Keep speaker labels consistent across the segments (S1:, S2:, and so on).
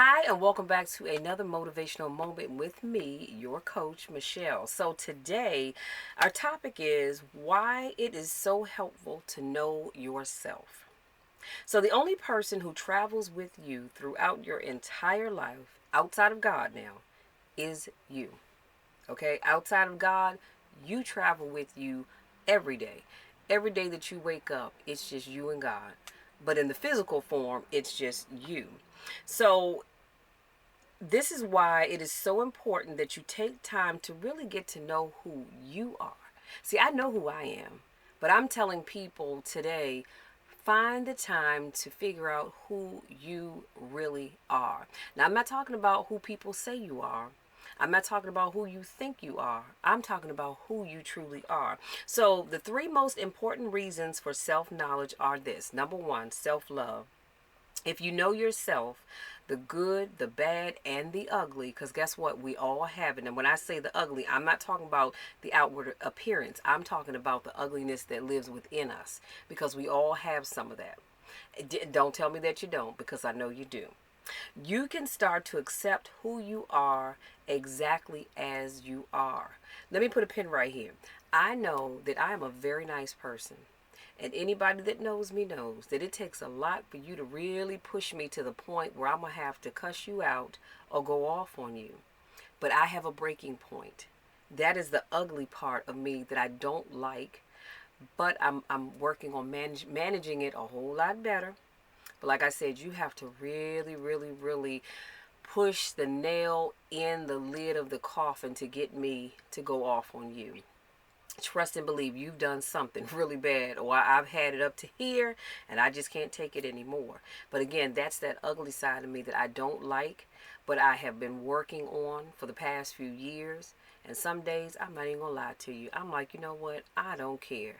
S1: Hi, and welcome back to another motivational moment with me, your coach, Michelle. So, today our topic is why it is so helpful to know yourself. So, the only person who travels with you throughout your entire life, outside of God now, is you. Okay? Outside of God, you travel with you every day. Every day that you wake up, it's just you and God. But in the physical form, it's just you. So, this is why it is so important that you take time to really get to know who you are. See, I know who I am, but I'm telling people today, find the time to figure out who you really are. Now, I'm not talking about who people say you are. I'm not talking about who you think you are. I'm talking about who you truly are. So, the three most important reasons for self knowledge are this: number one, self love. If you know yourself, the good, the bad, and the ugly, because guess what? We all have it. And when I say the ugly, I'm not talking about the outward appearance. I'm talking about the ugliness that lives within us, because we all have some of that. Don't tell me that you don't, because I know you do. You can start to accept who you are exactly as you are. Let me put a pin right here. I know that I am a very nice person. And anybody that knows me knows that it takes a lot for you to really push me to the point where I'm going to have to cuss you out or go off on you. But I have a breaking point. That is the ugly part of me that I don't like, but I'm working on managing it a whole lot better. But like I said, you have to really, really, really push the nail in the lid of the coffin to get me to go off on you. Trust and believe you've done something really bad, or I've had it up to here and I just can't take it anymore. But again, that's that ugly side of me that I don't like, but I have been working on for the past few years. And some days, I'm not even gonna lie to you, I'm like, you know what, I don't care.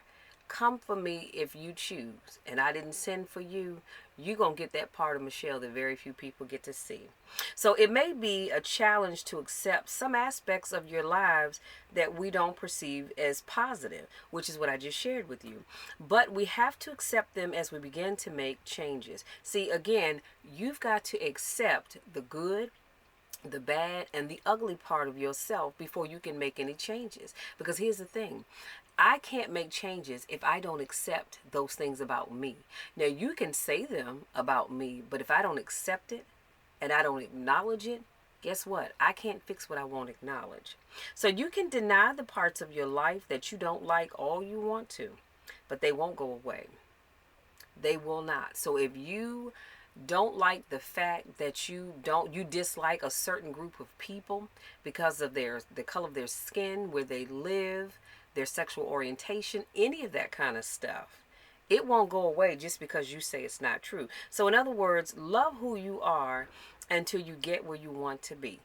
S1: Come for me if you choose, and I didn't send for you. You're going to get that part of Michelle that very few people get to see. So it may be a challenge to accept some aspects of your lives that we don't perceive as positive, which is what I just shared with you. But we have to accept them as we begin to make changes. See, again, you've got to accept the good, the bad, and the ugly part of yourself before you can make any changes. Because here's the thing, I can't make changes if I don't accept those things about me. Now, you can say them about me, but if I don't accept it and I don't acknowledge it, guess what? I can't fix what I won't acknowledge. So you can deny the parts of your life that you don't like all you want to, but they won't go away. They will not. So if you don't like the fact that you dislike a certain group of people because of the color of their skin, where they live, their sexual orientation, any of that kind of stuff, it won't go away just because you say it's not true. So in other words, love who you are until you get where you want to be.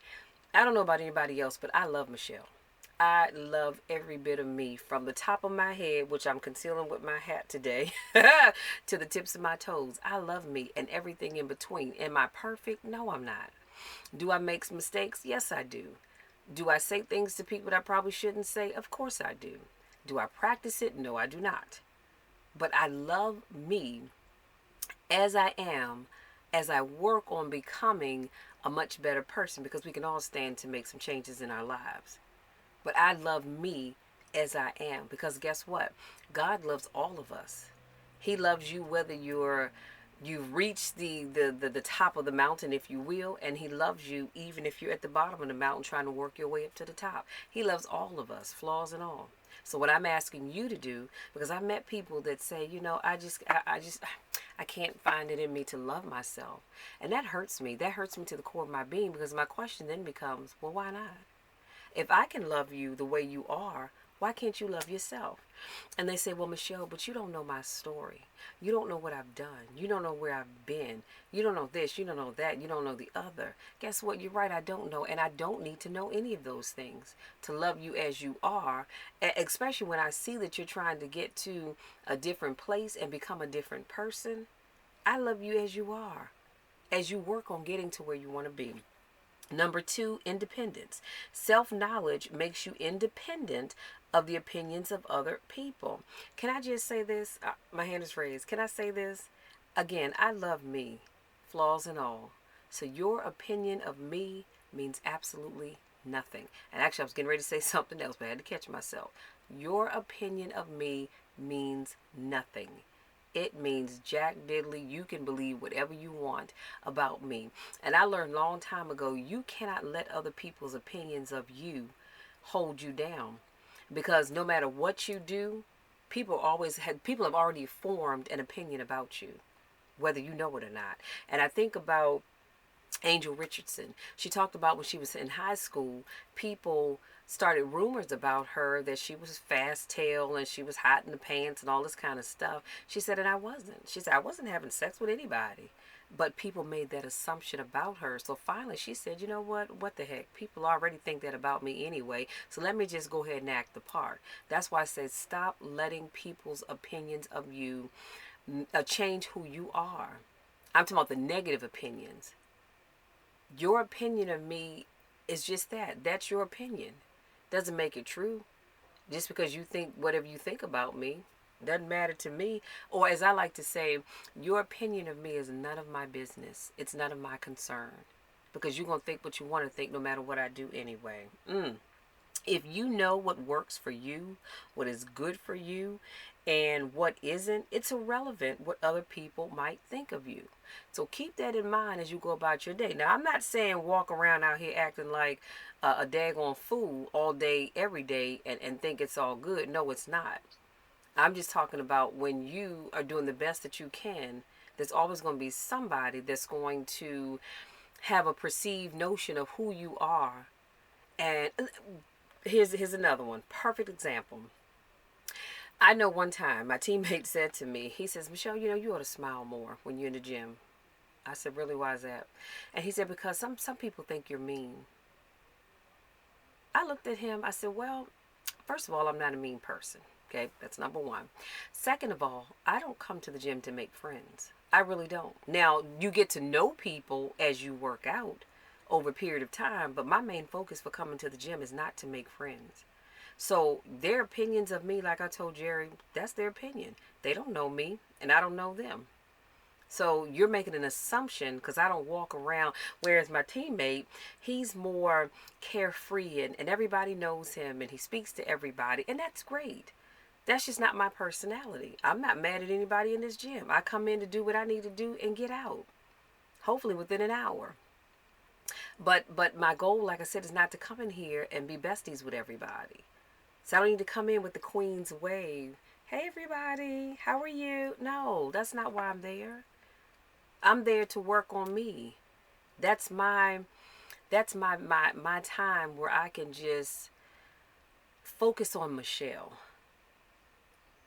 S1: I don't know about anybody else, but I love Michelle. I love every bit of me, from the top of my head, which I'm concealing with my hat today, to the tips of my toes. I love me and everything in between. Am I perfect? No, I'm not. Do I make mistakes? Yes, I do. Do I say things to people that I probably shouldn't say? Of course I do. Do I practice it? No, I do not. But I love me as I am, as I work on becoming a much better person, because we can all stand to make some changes in our lives. But I love me as I am, because guess what? God loves all of us. He loves you whether you've reached the top of the mountain, if you will, and he loves you even if you're at the bottom of the mountain trying to work your way up to the top. He loves all of us, flaws and all. So what I'm asking you to do, because I've met people that say, I can't find it in me to love myself. And that hurts me. That hurts me to the core of my being, because my question then becomes, well, why not? If I can love you the way you are, why can't you love yourself? And they say, well, Michelle, but you don't know my story. You don't know what I've done. You don't know where I've been. You don't know this. You don't know that. You don't know the other. Guess what? You're right. I don't know. And I don't need to know any of those things to love you as you are, especially when I see that you're trying to get to a different place and become a different person. I love you as you are, as you work on getting to where you want to be. Number two, independence. Self-knowledge makes you independent of the opinions of other people. Can I just say this? My hand is raised. Can I say this? Again, I love me, flaws and all. So your opinion of me means absolutely nothing. And actually, I was getting ready to say something else, but I had to catch myself. Your opinion of me means nothing. It means jack diddly. You can believe whatever you want about me. And I learned a long time ago, you cannot let other people's opinions of you hold you down. Because no matter what you do, people have already formed an opinion about you, whether you know it or not. And I think about Angel Richardson. She talked about when she was in high school, people started rumors about her that she was fast tail and she was hot in the pants and all this kind of stuff. She said, and I wasn't. She said, I wasn't having sex with anybody. But people made that assumption about her. So finally she said, you know what? What the heck? People already think that about me anyway. So let me just go ahead and act the part. That's why I said stop letting people's opinions of you change who you are. I'm talking about the negative opinions. Your opinion of me is just that. That's your opinion. Doesn't make it true. Just because you think whatever you think about me doesn't matter to me. Or as I like to say, your opinion of me is none of my business. It's none of my concern. Because you're going to think what you want to think no matter what I do anyway. If you know what works for you, what is good for you, and what isn't, it's irrelevant what other people might think of you. So keep that in mind as you go about your day. Now, I'm not saying walk around out here acting like a daggone fool all day, every day, and think it's all good. No, it's not. I'm just talking about when you are doing the best that you can, there's always going to be somebody that's going to have a perceived notion of who you are. And here's another one. Perfect example. I know one time my teammate said to me, he says, Michelle, you ought to smile more when you're in the gym. I said, really, why is that? And he said, because some people think you're mean. I looked at him, I said, well, first of all, I'm not a mean person. Okay, that's number one. Second of all, I don't come to the gym to make friends. I really don't. Now, you get to know people as you work out over a period of time, but my main focus for coming to the gym is not to make friends. So their opinions of me, like I told Jerry, that's their opinion. They don't know me, and I don't know them. So you're making an assumption because I don't walk around. Whereas my teammate, he's more carefree and everybody knows him and he speaks to everybody. And that's great. That's just not my personality. I'm not mad at anybody in this gym. I come in to do what I need to do and get out. Hopefully within an hour. But my goal, like I said, is not to come in here and be besties with everybody. So I don't need to come in with the Queen's wave. Hey everybody, how are you? No, that's not why I'm there. I'm there to work on me. That's my time where I can just focus on Michelle.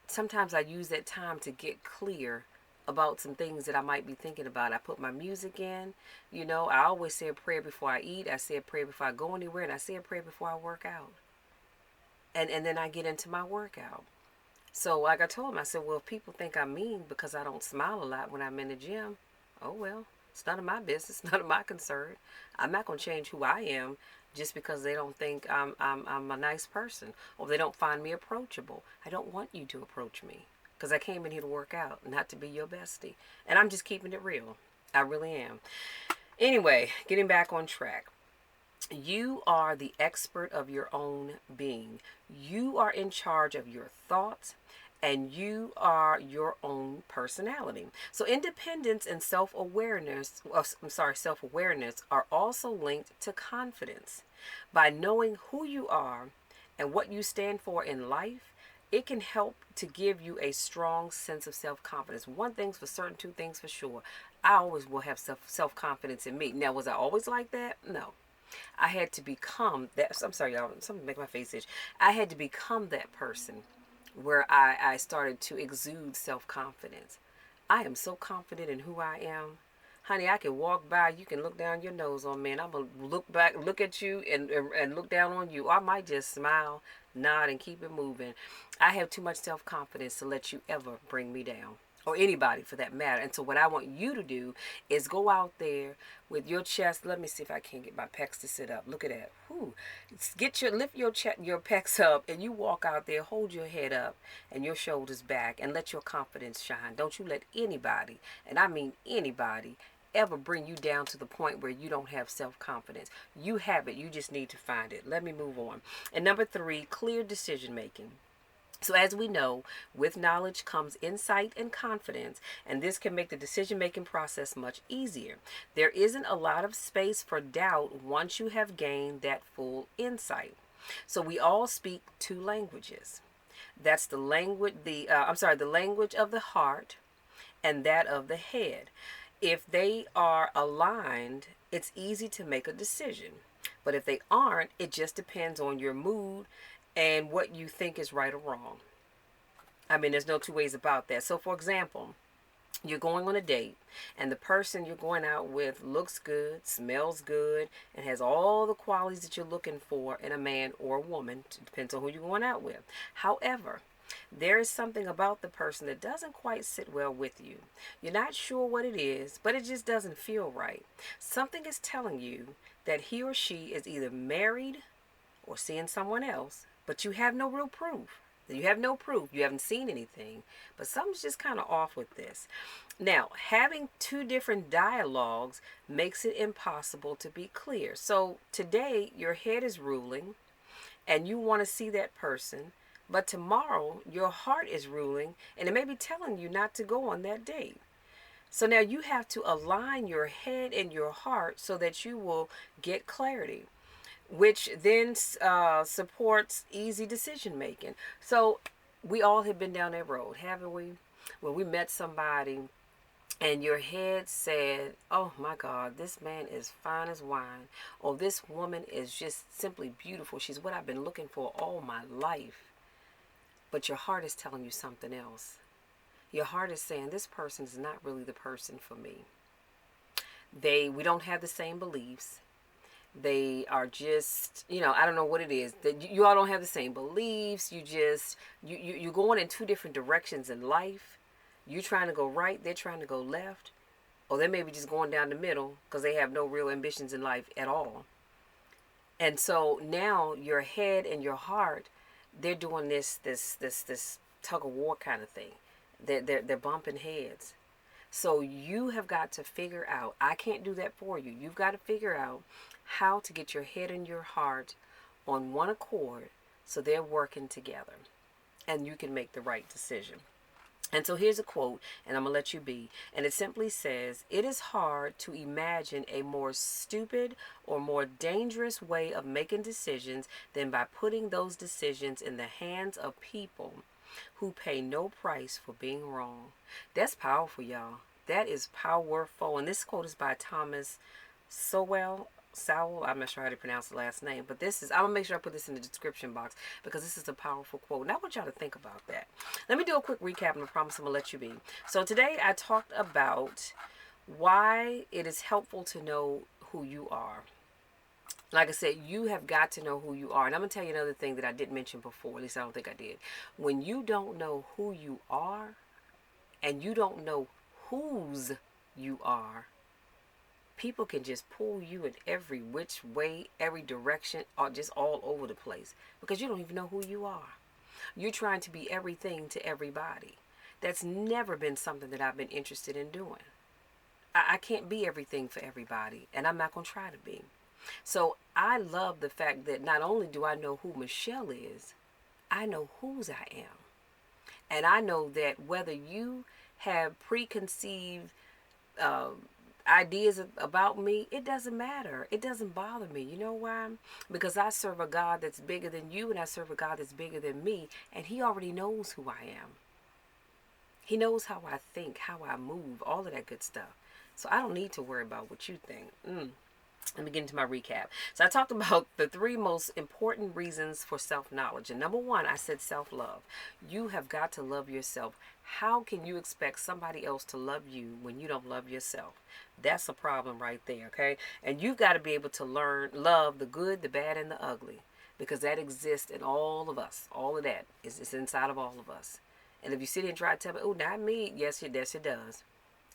S1: Sometimes I use that time to get clear about some things that I might be thinking about. I put my music in. I always say a prayer before I eat. I say a prayer before I go anywhere, and I say a prayer before I work out. And then I get into my workout. So like I told him, I said, well, if people think I'm mean because I don't smile a lot when I'm in the gym, oh well, it's none of my business, none of my concern. I'm not going to change who I am just because they don't think I'm a nice person or they don't find me approachable. I don't want you to approach me because I came in here to work out, not to be your bestie. And I'm just keeping it real. I really am. Anyway, getting back on track. You are the expert of your own being. You are in charge of your thoughts and you are your own personality. So independence and self-awareness, self-awareness are also linked to confidence. By knowing who you are and what you stand for in life, it can help to give you a strong sense of self-confidence. One thing's for certain, two things for sure. I always will have self-confidence in me. Now, was I always like that? No. I had to become that. I'm sorry, y'all. Something make my face itch. I had to become that person where I started to exude self-confidence. I am so confident in who I am. Honey, I can walk by, you can look down your nose on me, and I'm going to look back, look at you, and look down on you. I might just smile, nod, and keep it moving. I have too much self-confidence to let you ever bring me down. Or anybody for that matter. And so what I want you to do is go out there with your chest. Let me see if I can get my pecs to sit up. Look at that. Whew. Lift your pecs up and you walk out there, hold your head up and your shoulders back and let your confidence shine. Don't you let anybody, and I mean anybody, ever bring you down to the point where you don't have self-confidence. You have it. You just need to find it. Let me move on. And number 3, clear decision making. So, as we know, with knowledge comes insight and confidence, and this can make the decision making process much easier. There isn't a lot of space for doubt once you have gained that full insight. So, we all speak 2 languages. That's the language, the language of the heart and that of the head. If they are aligned, it's easy to make a decision. But if they aren't, it just depends on your mood and what you think is right or wrong. I mean, there's no two ways about that. So, for example, you're going on a date, and the person you're going out with looks good, smells good, and has all the qualities that you're looking for in a man or a woman. It depends on who you're going out with. However, there is something about the person that doesn't quite sit well with you. You're not sure what it is, but it just doesn't feel right. Something is telling you that he or she is either married or seeing someone else, but you have no real proof. You have no proof. You haven't seen anything, but something's just kind of off with this. Now, having 2 different dialogues makes it impossible to be clear. So today, your head is ruling, and you want to see that person, but tomorrow, your heart is ruling, and it may be telling you not to go on that date. So now you have to align your head and your heart so that you will get clarity, which then supports easy decision making. So we all have been down that road, haven't we? When we met somebody and your head said, oh my God, this man is fine as wine, or this woman is just simply beautiful. She's what I've been looking for all my life. But your heart is telling you something else. Your heart is saying, this person is not really the person for me. We don't have the same beliefs. They are just, I don't know what it is. That you all don't have the same beliefs. You're going in 2 different directions in life. You're trying to go right, they're trying to go left. Or they may be just going down the middle because they have no real ambitions in life at all. And so now your head and your heart, they're doing this tug of war kind of thing. They're bumping heads. So you have got to figure out, I can't do that for you. You've got to figure out how to get your head and your heart on one accord so they're working together and you can make the right decision. And so here's a quote, and I'm going to let you be. And it simply says, it is hard to imagine a more stupid or more dangerous way of making decisions than by putting those decisions in the hands of people who pay no price for being wrong. That's powerful, y'all. That is powerful. And this quote is by Thomas Sowell. I'm not sure how to pronounce the last name, but I'm going to make sure I put this in the description box because this is a powerful quote. And I want y'all to think about that. Let me do a quick recap, and I promise I'm going to let you be. So today I talked about why it is helpful to know who you are. Like I said, you have got to know who you are. And I'm going to tell you another thing that I didn't mention before. At least I don't think I did. When you don't know who you are and you don't know whose you are, people can just pull you in every which way, every direction, or just all over the place because you don't even know who you are. You're trying to be everything to everybody. That's never been something that I've been interested in doing. I can't be everything for everybody, and I'm not going to try to be. So I love the fact that not only do I know who Michelle is, I know whose I am. And I know that whether you have preconceived ideas about me, it doesn't matter. It doesn't bother me. You know why? Because I serve a God that's bigger than you, and I serve a God that's bigger than me, and He already knows who I am. He knows how I think, how I move, all of that good stuff. So I don't need to worry about what you think. Let me get into my recap. So I talked about the 3 most important reasons for self-knowledge. And number 1, I said self-love. You have got to love yourself. How can you expect somebody else to love you when you don't love yourself? That's a problem right there, okay? And you've got to be able to love the good, the bad, and the ugly. Because that exists in all of us. All of that is inside of all of us. And if you sit here and try to tell me, oh, not me. Yes, it does.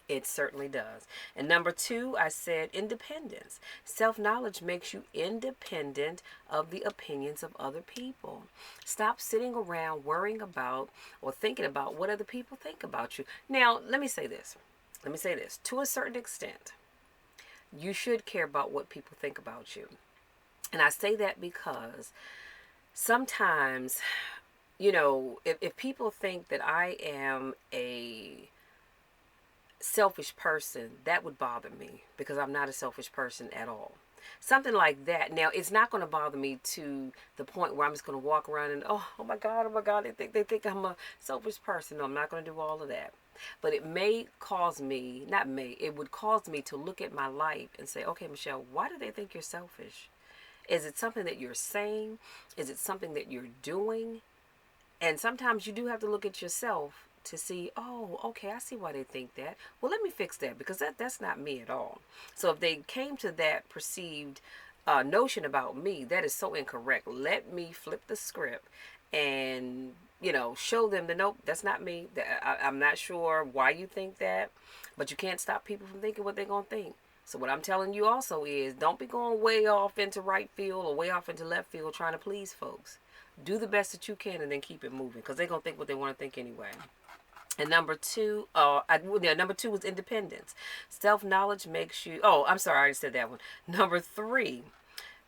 S1: It certainly does. And number 2, I said independence. Self-knowledge makes you independent of the opinions of other people. Stop sitting around worrying about or thinking about what other people think about you. Now, let me say this. To a certain extent, You should care about what people think about you. And I say that because sometimes, if people think that I am a selfish person, that would bother me because I'm not a selfish person at all. Something like that. Now, it's not going to bother me to the point where I'm just going to walk around and oh my God, they think I'm a selfish person. No, I'm not going to do all of that. But it may cause me, not may, it would cause me to look at my life and say, okay, Michelle, why do they think you're selfish? Is it something that you're saying? Is it something that you're doing? And sometimes you do have to look at yourself to see, oh, okay, I see why they think that. Well, let me fix that because that's not me at all. So if they came to that perceived notion about me, that is so incorrect. Let me flip the script and show them that nope, that's not me. I'm not sure why you think that, but you can't stop people from thinking what they're gonna think. So what I'm telling you also is don't be going way off into right field or way off into left field trying to please folks. Do the best that you can and then keep it moving because they're going to think what they want to think anyway. And number two, number two was independence. Self-knowledge makes you, oh, I'm sorry, I already said that one. Number three,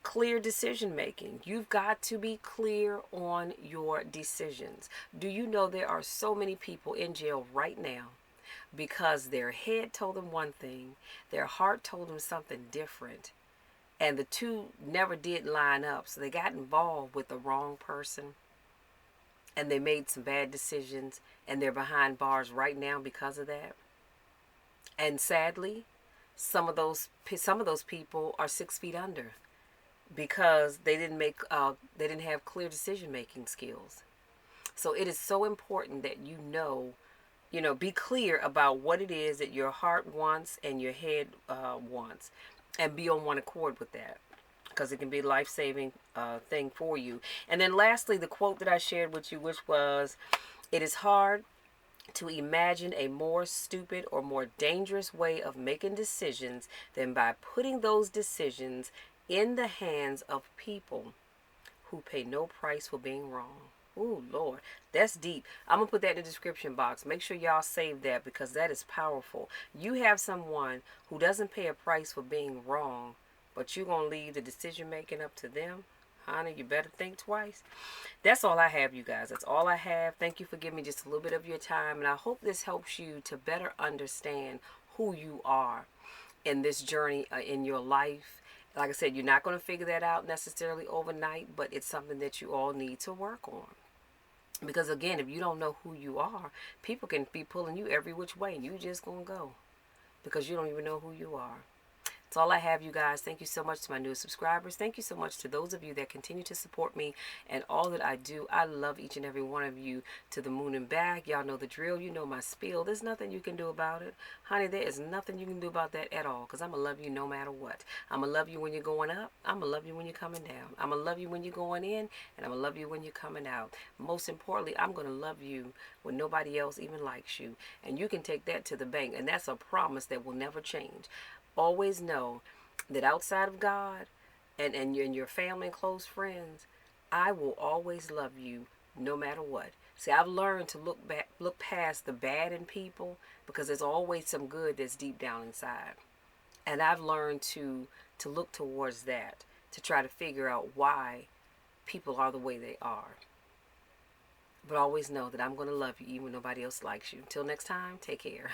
S1: clear decision making. You've got to be clear on your decisions. Do you know there are so many people in jail right now because their head told them one thing, their heart told them something different, and the two never did line up, so they got involved with the wrong person and they made some bad decisions and they're behind bars right now because of that. And sadly, some of those people are 6 feet under because they didn't have clear decision making skills. So it is so important that be clear about what it is that your heart wants and your head wants, and be on one accord with that because it can be a life-saving thing for you. And then lastly, the quote that I shared with you, which was, it is hard to imagine a more stupid or more dangerous way of making decisions than by putting those decisions in the hands of people who pay no price for being wrong. Ooh, Lord, that's deep. I'm going to put that in the description box. Make sure y'all save that because that is powerful. You have someone who doesn't pay a price for being wrong, but you're going to leave the decision making up to them. Honey, you better think twice. That's all I have, you guys. That's all I have. Thank you for giving me just a little bit of your time. And I hope this helps you to better understand who you are in this journey in your life. Like I said, you're not going to figure that out necessarily overnight, but it's something that you all need to work on. Because again, if you don't know who you are, people can be pulling you every which way and you just going to go because you don't even know who you are. That's all I have, you guys. Thank you so much to my newest subscribers. Thank you so much to those of you that continue to support me and all that I do. I love each and every one of you to the moon and back. Y'all know the drill. You know my spiel. There's nothing you can do about it. Honey, there is nothing you can do about that at all because I'm going to love you no matter what. I'm going to love you when you're going up. I'm going to love you when you're coming down. I'm going to love you when you're going in, and I'm going to love you when you're coming out. Most importantly, I'm going to love you when nobody else even likes you. And you can take that to the bank, and that's a promise that will never change. Always know that outside of God and your family and close friends, I will always love you no matter what. See, I've learned to look past the bad in people because there's always some good that's deep down inside. And I've learned to look towards that, to try to figure out why people are the way they are. But always know that I'm going to love you even when nobody else likes you. Until next time, take care.